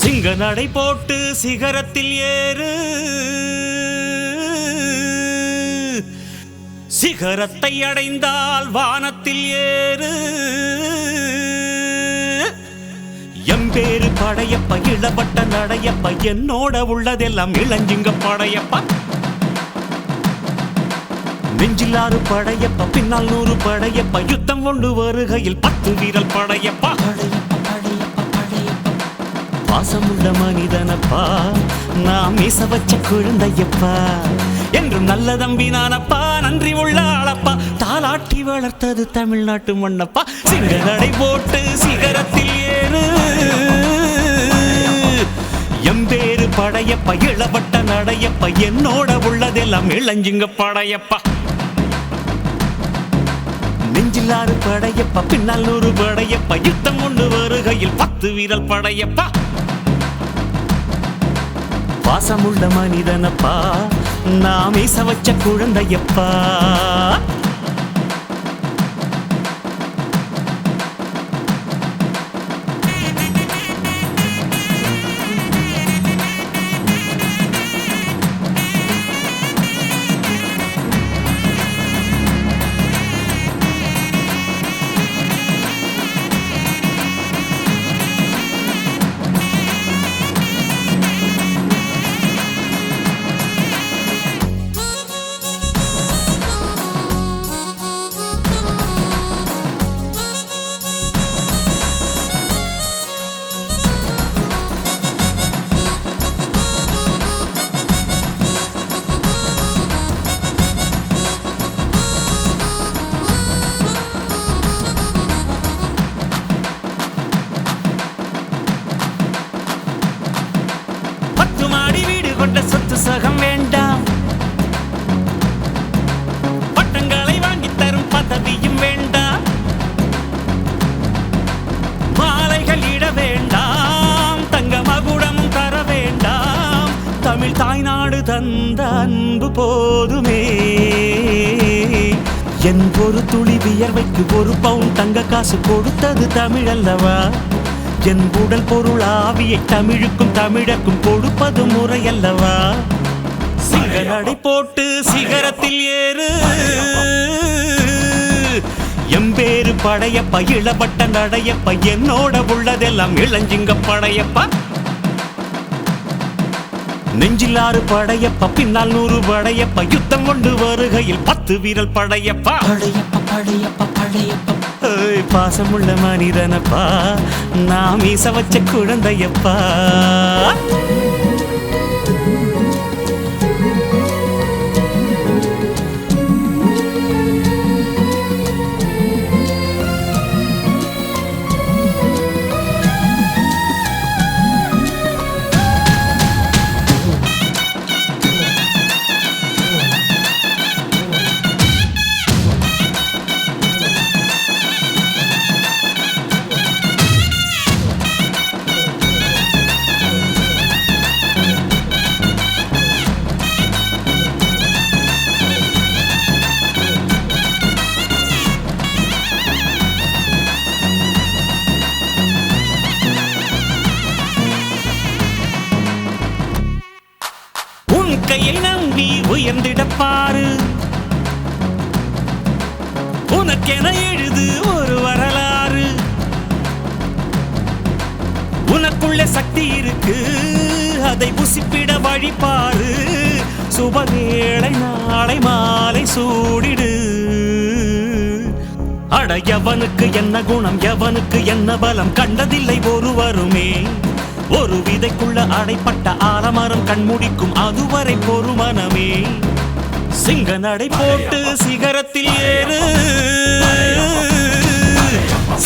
சிங்க நடை போட்டு சிகரத்தில் ஏறு, சிகரத்தை அடைந்தால் வானத்தில் ஏறு. எம்பேரு படையப்ப இளவட்ட நடையப்ப, என்னோட உள்ளதெல்லாம் இளஞ்சிங்க படையப்பா. நெஞ்சிலாறு படையப்ப, பின்னால் 100 படையப்ப, யுத்தம் கொண்டு வருகையில் 10 வீரல் படையப்பா. பாசமுள்ள மனிதனப்பா, நாம் மீச வச்ச குழந்தையப்பா, என்றும் நல்ல தம்பி நானப்பா, நன்றி உள்ள ஆளப்பா, தாலாட்டி வளர்த்தது தமிழ்நாட்டு மண்ணப்பா. சிங்க நடை போட்டு சிகரத்தில் ஏறு, எம்பேரு படையப்ப இளவட்ட நடையப்ப, என்னோட உள்ளதெல்லாம் இளஞ்சிங்க படையப்பா. நெஞ்சிலாறு படையப்ப, பின்னால் 100 படையப்ப, யுத்தம் கொண்டு வருகையில் 10 வீரல் படையப்பா. பாசமுள்ள மனிதனப்பா, நாம் மீச வச்ச குழந்தையப்பா. கொண்ட சொத்து சகம் வேண்டாம், பட்டங்களை வாங்கி தரும் பதவியும் வேண்டாம், மாலைகள் இட வேண்டாம், தங்க மகுடமும் தர வேண்டாம், தமிழ் தாய்நாடு தந்த அன்பு போதுமே. என் ஒரு துளி வியர்வைக்கு 1 பவுன் தங்க காசு கொடுத்தது தமிழ் அல்லவா. என் உடல் பொருள் ஆவியை தமிழுக்கும் தமிழக்கும் கொடுப்பது முறையல்லவா. சிங்க நடை போட்டு சிகரத்தில் ஏறு, எம்பேரு படையப்ப இளவட்ட நடையப்ப, என்னோட உள்ளதெல்லாம் இளஞ்சிங்க படையப்பா. நெஞ்சிலாறு படையப்ப, பின்னால் 100 படையப்ப, யுத்தம் கொண்டு வருகையில் 10 வீரல் படையப்பா. பாசமுள்ள மனிதனப்பா, நாம் மீச வச்ச குழந்தையப்பா. கையை நம்பி உயர்ந்திட பாரு, உனக்கென எழுது ஒரு வரலாறு. உனக்குள்ள சக்தி இருக்கு, அதை புசிப்பிட வழிபாரு. சுபவேளை நாளை மாலை சூடிடு. அட எவனுக்கு என்ன குணம், எவனுக்கு என்ன பலம், கண்டதில்லை ஒருவருமே. ஒரு விதைக்குள்ள அடைப்பட்ட ஆலமரம் கண்முடிக்கும், அதுவரை பொறுமனமே. சிங்க நடை போட்டு சிகரத்தில் ஏறு,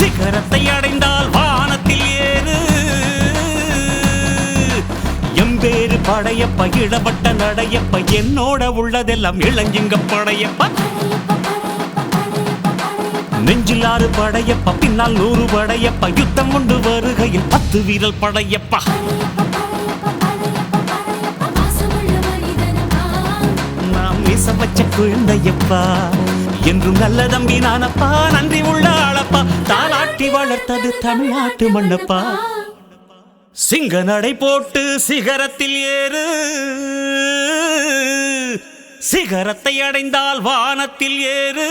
சிகரத்தை அடைந்தால் வானத்தில் ஏறு. எம்பேரு படையப்ப இளவட்ட நடையப்ப, என்னோட உள்ளதெல்லாம் இளஞ்சிங்க படையப்பா. நெஞ்சிலாறு படையப்ப, பின்னால் 100 படையப்ப, யுத்தம் கொண்டு வருகையில் 10 வீரல் படையப்பா. நாம் மீச வச்ச குழந்தையப்பா, என்றும் நல்ல தம்பி நானப்பா, நன்றி உள்ள ஆளப்பா, தாலாட்டி வளர்த்தது தமிழ்நாட்டு மண்ணப்பா. சிங்க நடை போட்டு சிகரத்தில் ஏறு, சிகரத்தை அடைந்தால் வானத்தில் ஏறு.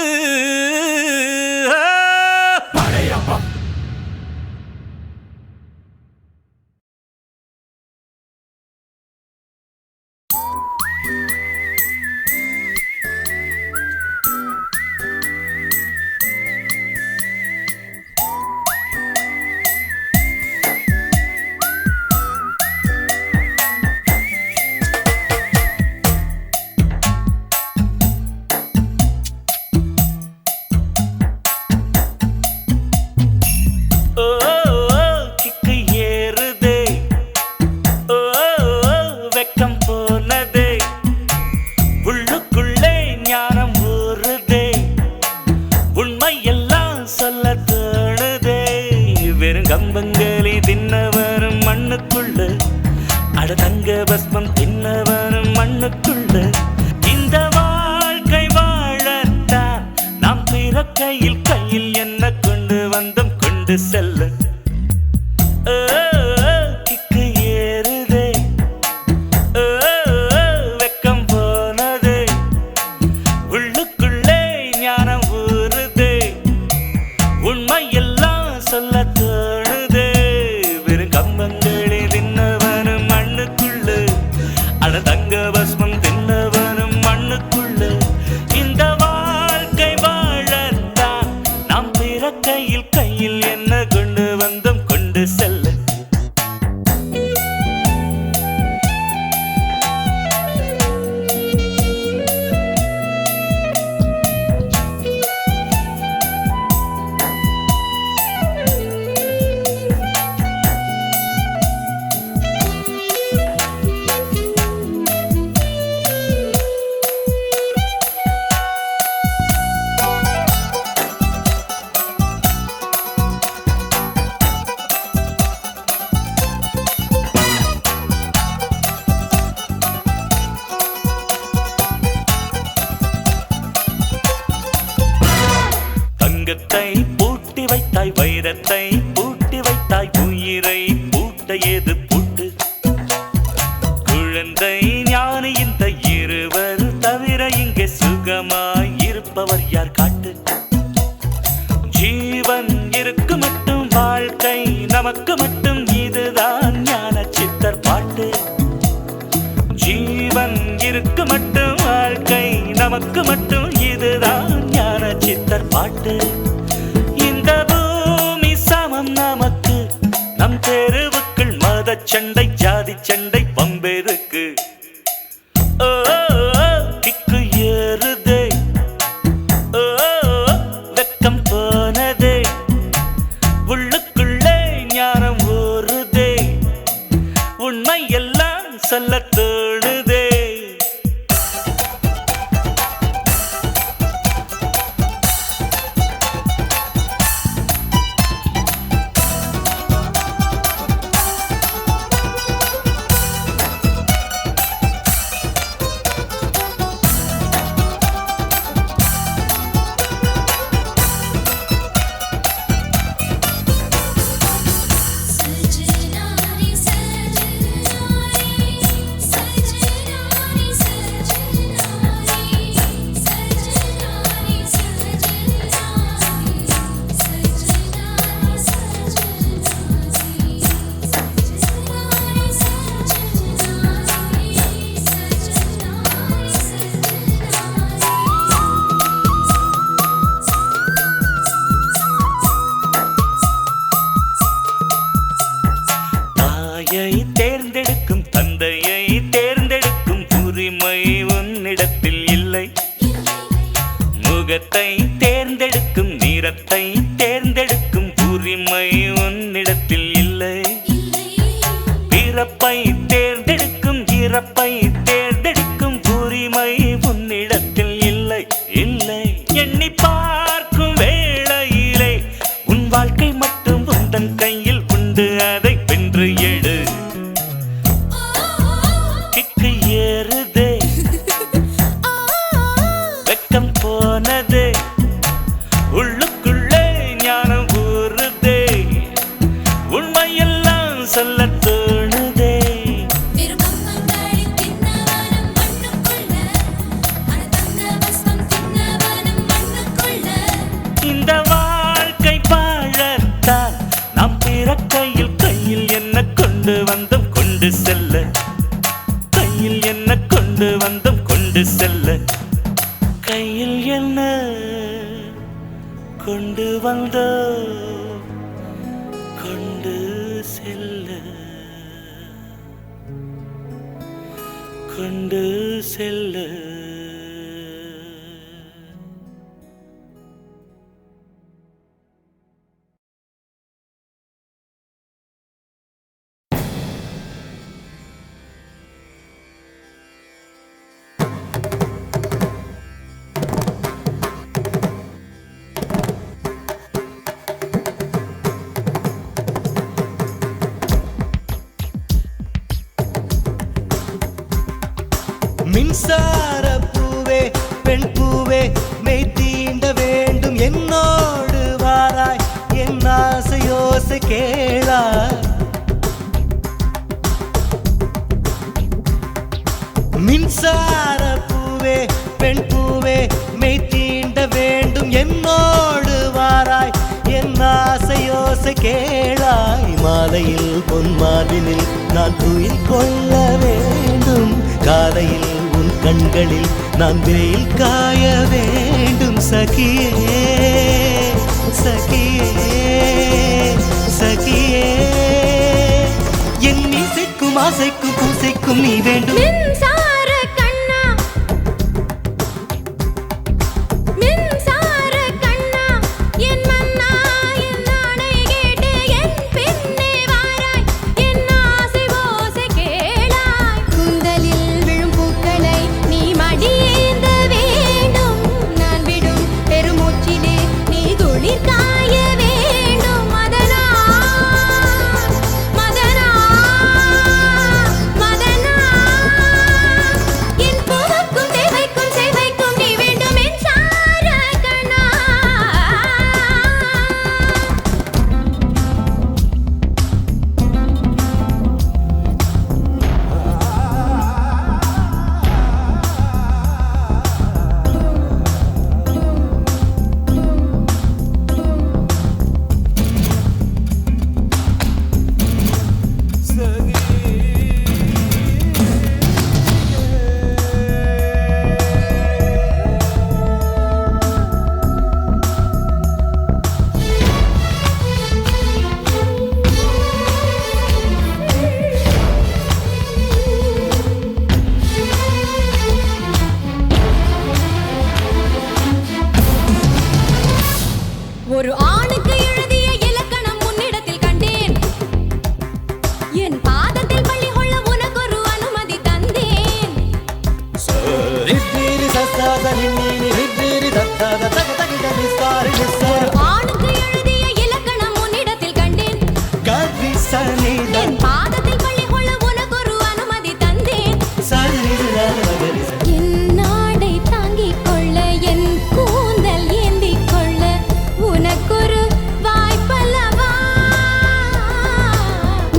கம்பங்களி தின்னவரும் மண்ணுக்குள்ள, அட தங்க பஸ்மம் தின்னவரும் மண்ணுக்குள்ள. இந்த வாழ்க்கை வாழத்தான் நாம் பிறக்கையில் கையில் என்ன கொண்டு வந்தோம் கொண்டு செல்ல. கிக்கு ஏறுதே, வெக்கம் போனதே, உள்ளுக்குள்ளே ஞானம் ஊறுதே, உண்மை எல்லாம் சொல்ல தோணுதே. வெறும் கம்பங்களே தின்னவனும் மண்ணுக்குள்ள, அட தங்க பஸ்மம் தின்னவனும் மண்ணுக்குள்ள. இந்த வாழ்க்கை வாழத்தான் நாம் பிறக்கையில் கையில் என்ன கொண்டு வந்தோம் கொண்டு செல்ல. தங்கத்தை பூட்டி வைத்தாய், வைரத்தை பூட்டி வைத்தாய், உயிரை பூட்ட ஏது பூட்டு. குழந்தை ஞானி இந்த இருவர் தவிர இங்கே சுகமாய் இருப்பவர் யார் காட்டு. ஜீவன் இருக்கு மட்டும் வாழ்க்கை நமக்கு மட்டும், இதுதான் ஞான சித்தர் பாட்டு. ஜீவன் இருக்கு மட்டும் வாழ்க்கை நமக்கு மட்டும், இதுதான் ஞான சித்தர் பாட்டு. இந்த பூமி சமம் நமக்கு, நம் தெருவுக்குள் மத சண்டை ஜாதி சண்டை பம்பெருக்கு. கிக்கு ஏறுதே, வெக்கம் போனதே, உள்ளுக்குள்ளே ஞானம் ஊறுதே, உண்மை எல்லாம் சொல்ல தோணுதே. தேர்ந்தெடுக்கும் தந்தையை தேர்ந்தெடுக்கும் உரிமை உன்னிடத்தில் இல்லை. முகத்தை தேர்ந்தெடுக்கும் நிறத்தை தேர்ந்தெடுக்கும் உரிமை உன்னிடத்தில் இல்லை. பிறப்பை தேர்ந்தெடுக்கும் இறப்பை தேர்ந்தெடுக்கும் உரிமை உன்னிடத்தில் இல்லை. இல்லை எண்ணி பார்க்கும் வேளையிலே உன் வாழ்க்கை மட்டும் உந்தன் கையில் உண்டு, அதை வென்று எடு. கிக்கு ஏறுதே, வெக்கம் போனதே, உள்ளுக்குள்ளே ஞானம் ஊறுதே, உண்மையெல்லாம் சொல்லத்தோ என்ன கொண்டு வந்தோ கொண்டு செல்ல கொண்டு செல்ல மின்சார பூவே பெண் பூவே மெய் தீண்ட வேண்டும் என்னோடு வாராய் என் ஆசையோசை கேளாய் மின்சார பூவே பெண் பூவே மெய் தீண்ட வேண்டும் என்னோடு வாராய் என் ஆசையோசை கேளாய் மாலையில் பொன் மாதினில் நான் துயில் கொள்ள வேண்டும் காலையில் உன் கண்களில் நான் வெயில் காய வேண்டும் சகியே சகியே சகியே என் இசைக்கும் ஆசைக்கும் பூசைக்கும் நீ வேண்டும் ஒரு ஆணுக்கு எழுதிய இலக்கணம் உன்னிடத்தில் கண்டேன் என் பாதத்தில் பள்ளி கொள்ள உனக்கு ஒரு அனுமதி தந்தேன் ஒரு ஆணுக்கு எழுதிய இலக்கணம் உன்னிடத்தில் கண்டேன் என் பாதத்தில் பள்ளி கொள்ள உனக்கு ஒரு அனுமதி தந்தேன் என் நாடை தாங்கிக் கொள்ள என் கூந்தல் ஏந்திக் கொள்ள உனக்கொரு வாய்ப்பல்லவா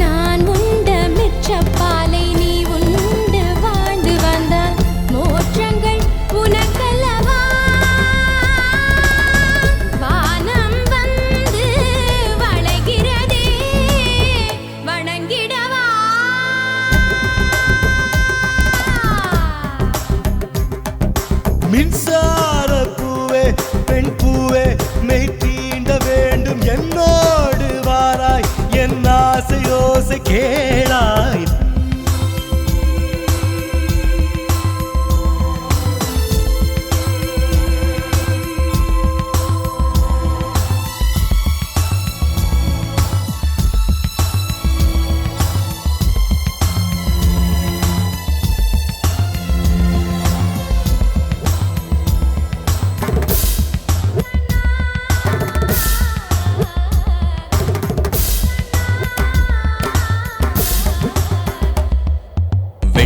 நான் உண்ட மிச்சப்பாலை நீ உண்டு வாழ்ந்து வந்தால் மோற்றங்கள் உனக்கல்லவா வானம் வந்து வளைகிறதே வணங்கிடவா மின்சார பூவே பெண் பூவே மெய் தீண்ட வேண்டும் என்னோடு வாராய் என் ஆசையோசை கேளாய்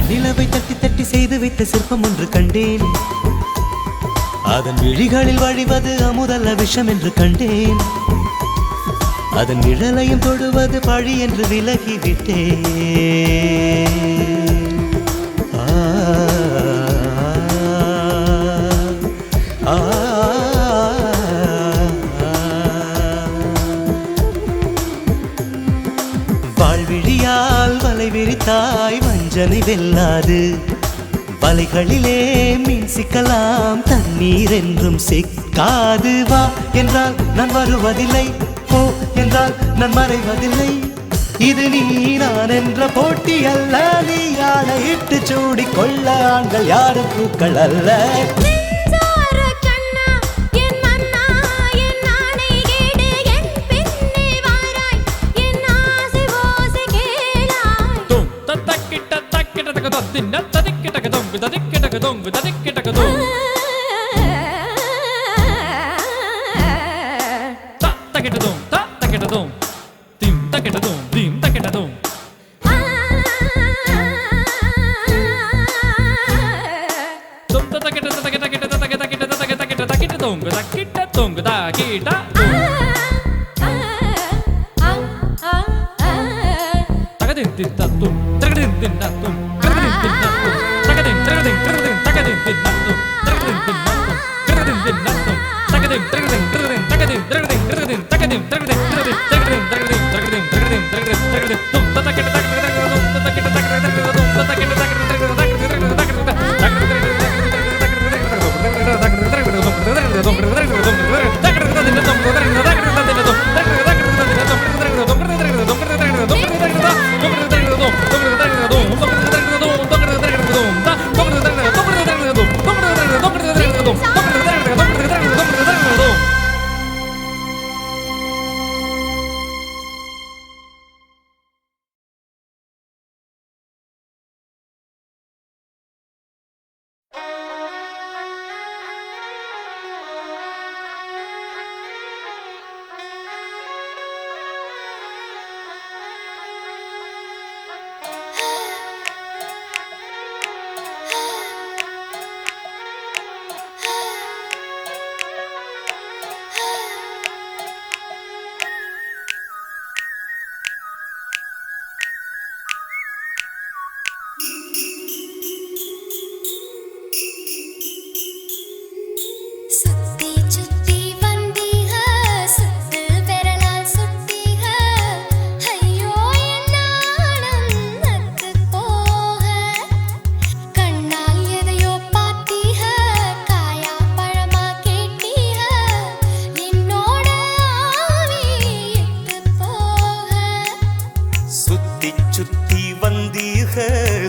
நிலவை தட்டி தட்டி செய்து வைத்த சிற்பம் ஒன்று கண்டேன் அதன் விழிகளில் வழிவது அமுதல்ல விஷம் என்று கண்டேன் அதன் நிழலையும் தொடுவது பழி என்று விலகிவிட்டேன் வாழ்விழியால் வலை விரித்தாய் வஞ்சனை வெல்லாது வலைகளிலே மீன் சிக்கலாம் தண்ணீர் என்றும் சிக்காது. வா என்றால் நான் வருவதில்லை, போ என்றால் நான் மறைவதில்லை. இது நீ நான் என்ற போட்டி அல்ல, நீ ஆளையிட்டு சூடிக்கொள்ள ஆண்கள் யாரும் பூக்கள் அல்ல.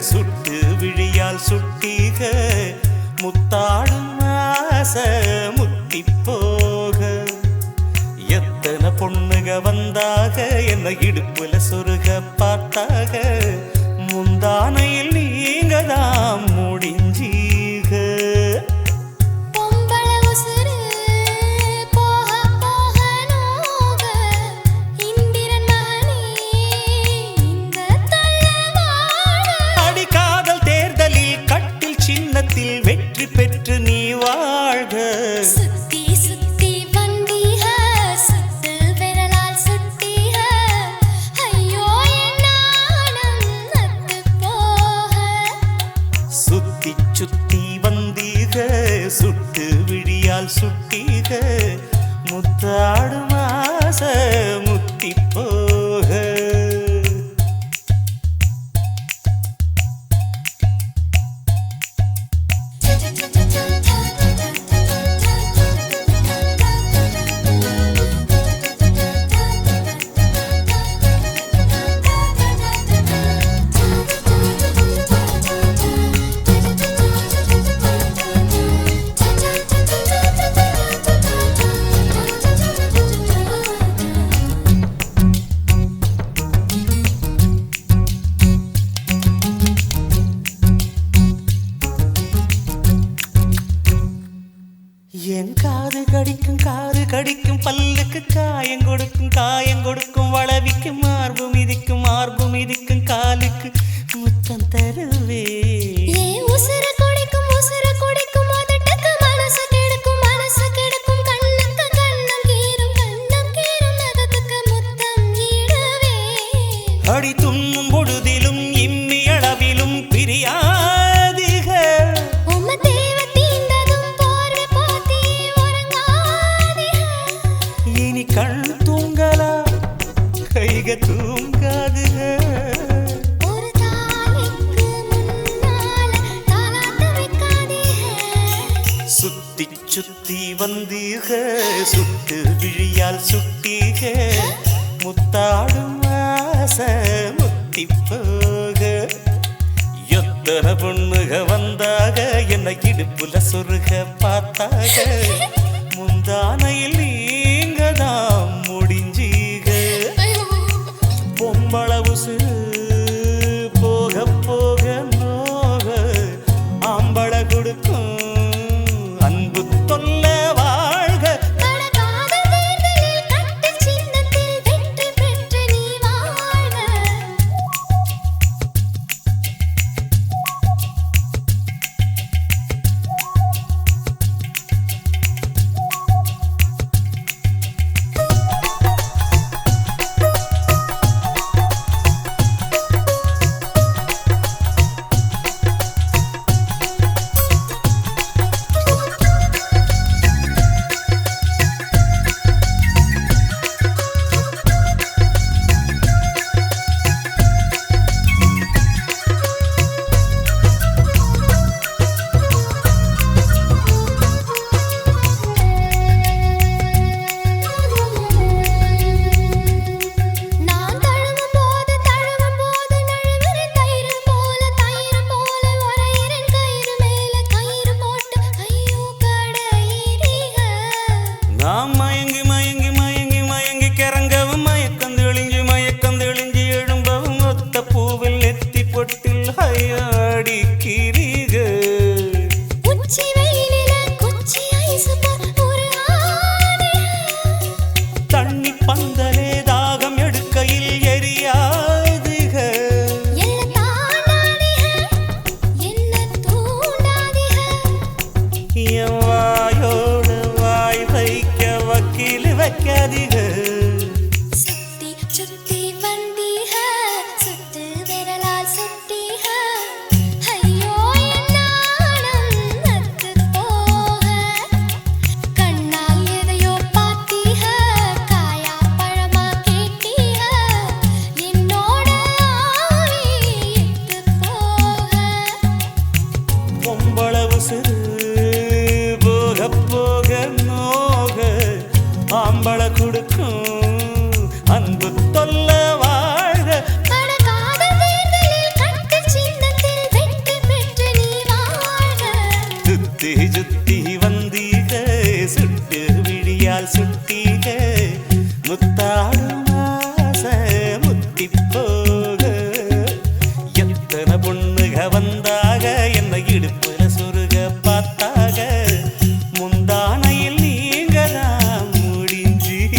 சுட்டு விழியால் சுட்டீக முத்தாடும் ஆசை முத்தி போக. எத்தனை பொண்ணுக வந்தாக என்ன இடுப்புல சொருக பார்த்தாக. முந்தானையில் நீங்க தான் முடிஞ்சீக. வெற்றி பெற்று நீ வாழ்க. சுத்தி சுத்தி வந்தீக சுத்து விரலால் சுட்டீக. ஐயோ என் நாணம் நத்து போக. சுத்தி சுத்தி வந்தீக சுட்டு விழியால் சுட்டீக முத்தாடும் ஆசை முத்தி போக. என் காது கடிக்கும் பல்லுக்கு காயம் கொடுக்கும் வளவிக்கும் மார்பு மிதிக்கும் காலுக்கு முத்தம் தருவே. உசுர குடிக்கும் உதட்டுக்கு மனசு கெடுக்கும் கண்ணுக்கு கண்ணம் கீரும் நகத்துக்கு முத்தம் ஈடுவே. அடி துண்ணும் பொழுதிலும் இம்மி அளவிலும் பிரியா. கண் தூங்கலா கைக தூங்காது. ஒரு தாய்க்கு முன்னால தாலாட்டு வந்தீக சுட்டு விழியால் சுட்டீக முத்தாடும் ஆசை முத்தி போக எத்தனை பொண்ணுக வந்தாக என்னை இடுப்புல சொருக பார்த்தாக முந்தானையில் நீங்க தான் முடிஞ்சீக பொம்பளவு போக போக நோக ஆம்பள கொடுக்கும் அன்பு தொல்ல வாழ்க கடகாத தேர்தலில் கட்டு சின்னத்தில் வெற்றி பெற்று நீ வாழ்க நான் தழுவும் போது நழுவுற தயிர் போல வரையிறன் கயிறு மேல கயிறு போட்டு ஐயோ கடையிறீக நாம் மயங்கி மயங்கி மயங்கி மயங்கி கிறங்கவும் மயக்கந்தெளிஞ்சு எழும்பவும் ஒத்த பூவில் நெத்தி பொட்டில் ஐயாடி கிரீக உச்சி வெயிலில குச்சி ஐஸ் ஒரு ஆணி தண்ணி பந்தலே தாகம் எடுக்கையில் எரியாதுக எல்ல தாண்டாதீக என்ன தூண்டாதீக என் வாயோடு வாய் வைக்க வக்கீல் வைக்காதீக சுத்தி சுத்தி வந்தீக சுத்து விரலால் சுட்டீக ஐயோ என் நாணம் நத்து போக கண்ணால் எதையோ பார்த்தீக காயா பழமா கேட்டீக என்னோட ஆவி இட்டு போக பொம்பளவு போக போக நோக ஆம்பள கொடுக்கும் அன்பு தொல்ல வாழ்க கடகாத தேர்தலில் கட்டு சின்னத்தில் வெற்றி பெற்று நீ வாழ்க சுத்தி சுத்தி வந்தீக சுட்டு விழியால் சுட்டீக முத்தாடும் ஆசை முத்தி போக எத்தனை பொண்ணுக வந்தாக என்னை இடுப்புல சொருக பார்த்தாக முந்தானையில் நீங்க தான் முடிஞ்சீக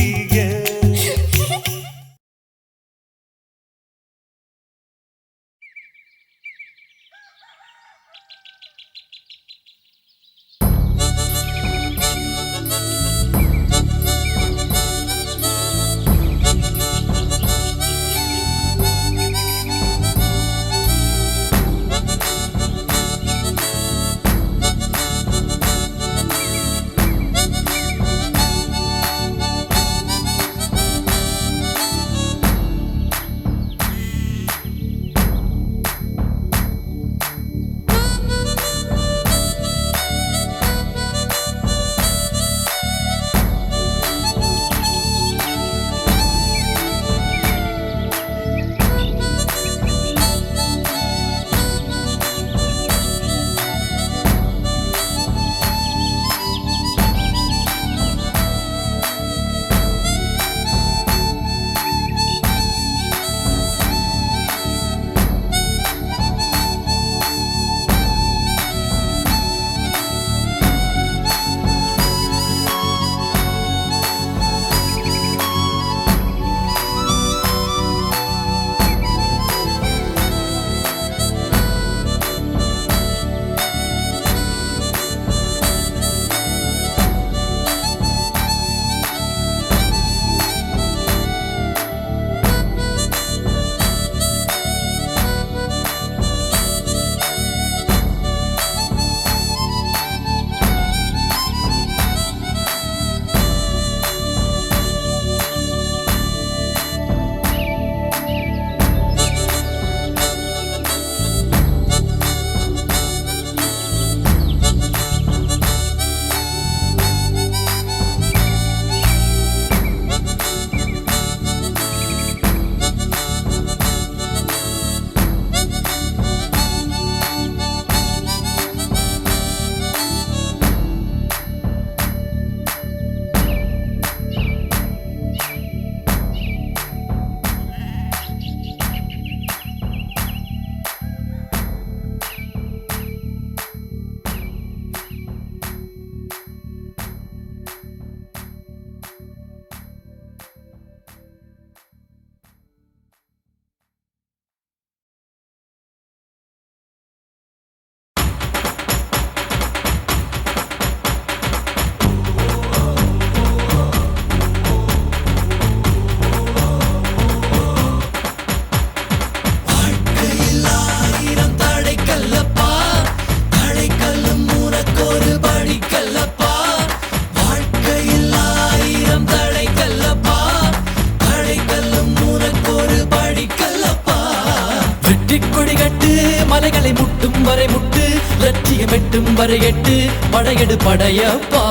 வரை முட்டு லட்சியம் எட்டும் வரை எட்டு படையெடு படையப்பா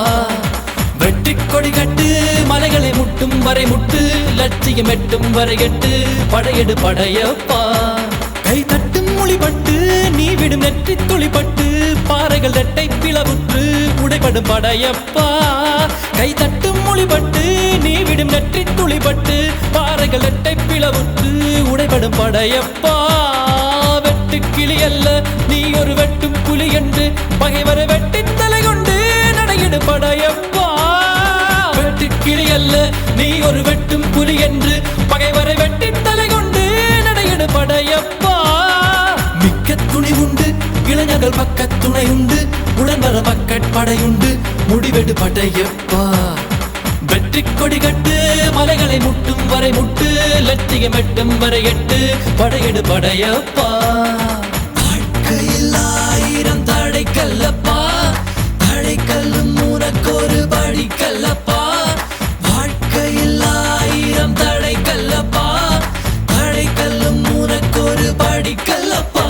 வெற்றி கொடி கட்டு மலைகளை முட்டும் வரை முட்டு லட்சியம் எட்டும் வரை எட்டு படையெடு படையப்பா கை தட்டும் மொழிபட்டு நீ விடும் நெற்றி துளிப்பட்டு பாறைகள் ரெட்டை பிளவுற்று உடைபடும் படையப்பா கை தட்டும் மொழிபட்டு நீ விடும் நெற்றி துளிப்பட்டு பாறைகள் ரெட்டை பிளவுற்று உடைபடும் படையப்பா வெட்டு கிளி அல்ல நீ ஒரு வெட்டும் புலி என்று பகைவரை வெட்டி தலை கொண்டு நடையிடு படையப்பா வெட்டு கிளி அல்ல நீ ஒரு வெட்டும் புலி என்று பகைவரை வெட்டி தலை கொண்டு நடையிடு படையப்பா மிக்க துணி உண்டு இளைஞர்கள் பக்க துணை உண்டு உடன் வர பக்கட் படையுண்டு முடிவெடு படையப்பா வெற்றி கொடி கட்டு மலைகளை முட்டும் வரை முட்டு லட்சியம் எட்டும் வரை எட்டு படையெடு படையப்பா வாழ்க்கையில் ஆயிரம் தடை கல்லப்பா தடை கல்லும் உனக்கொரு படி கல்லப்பா வாழ்க்கையில் ஆயிரம் தடை கல்லப்பா தடை கல்லும் உனக்கொரு படி கல்லப்பா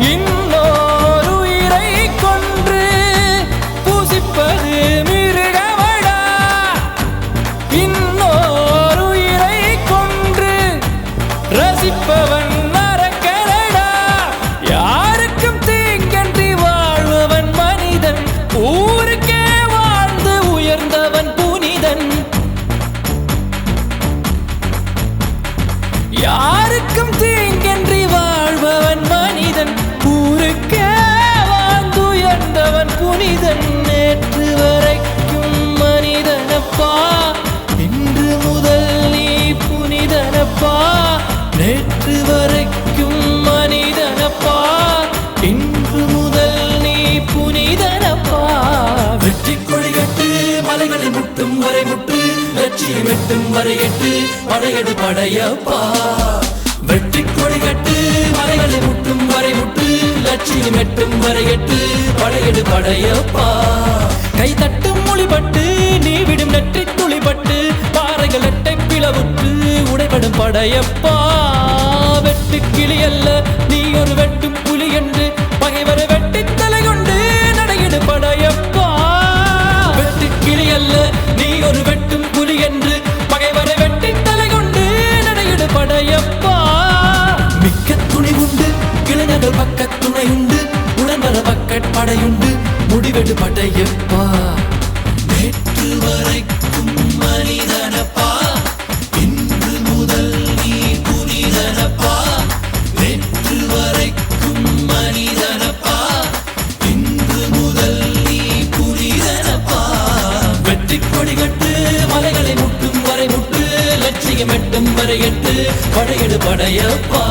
இன்னொரு உயிரை கொன்று பூசிப்பது மிருகமடா இன்னொரு உயிரை கொன்று ரசிப்பவன் நரக்கரடா யாருக்கும் தீங்கன்றி வாழ்பவன் மனிதன் ஊருக்கே வாழ்ந்து உயர்ந்தவன் புனிதன் யாருக்கும் தீங்கன்றி வாழ்பவன் மனிதன் ஊருக்கே வாழ்ந்துயர்ந்தவன் புனிதன் நேற்று வரைக்கும் மனிதனப்பா இன்று முதல் நீ புனிதனப்பா நேற்று வரைக்கும் மனிதனப்பா இன்று முதல் நீ புனிதனப்பா வெற்றி கொடி கட்டு மலைகளை முட்டும் வரை முட்டு லட்சியம் எட்டும் வரை எட்டு படையெடு படையப்பா வெற்றி கொடி கட்டு மலைகளை முட்டும் வரை முட்டு லட்சியம் எட்டும் வரை எட்டு படையெடு படையப்பா கை தட்டும் மொழிபட்டு நீ விடும் நெற்றி துளிபட்டு பாறைகள் எட்டை பிளவுற்று உடைபடும் படையப்பா வெட்டு கிளி அல்ல நீ ஒரு வெட்டும் புலி என்று பகைவரை வெட்டி தலை கொண்டு நடையிடு படையப்பா வெட்டு கிளி அல்ல நீ ஒரு வெட்டும் புலி என்று பகைவரை வெட்டி தலை கொண்டு நடையிடு படையப்பா மிக்க துணி உண்டு இளைஞர்கள் பக்க துணை உண்டு உடன் வர பக்கட் படையுண்டு முடிவெடு படையப்பா நேற்று வரைக்கும் மனிதனப்பா இன்று முதல் நீ புனிதனப்பா நேற்று வரைக்கும் மனிதனப்பா இன்று முதல் நீ புனிதனப்பா வெற்றி கொடி கட்டு மலைகளை முட்டும் வரை முட்டு லட்சியம் எட்டும் வரை எட்டு படையெடு படையப்பா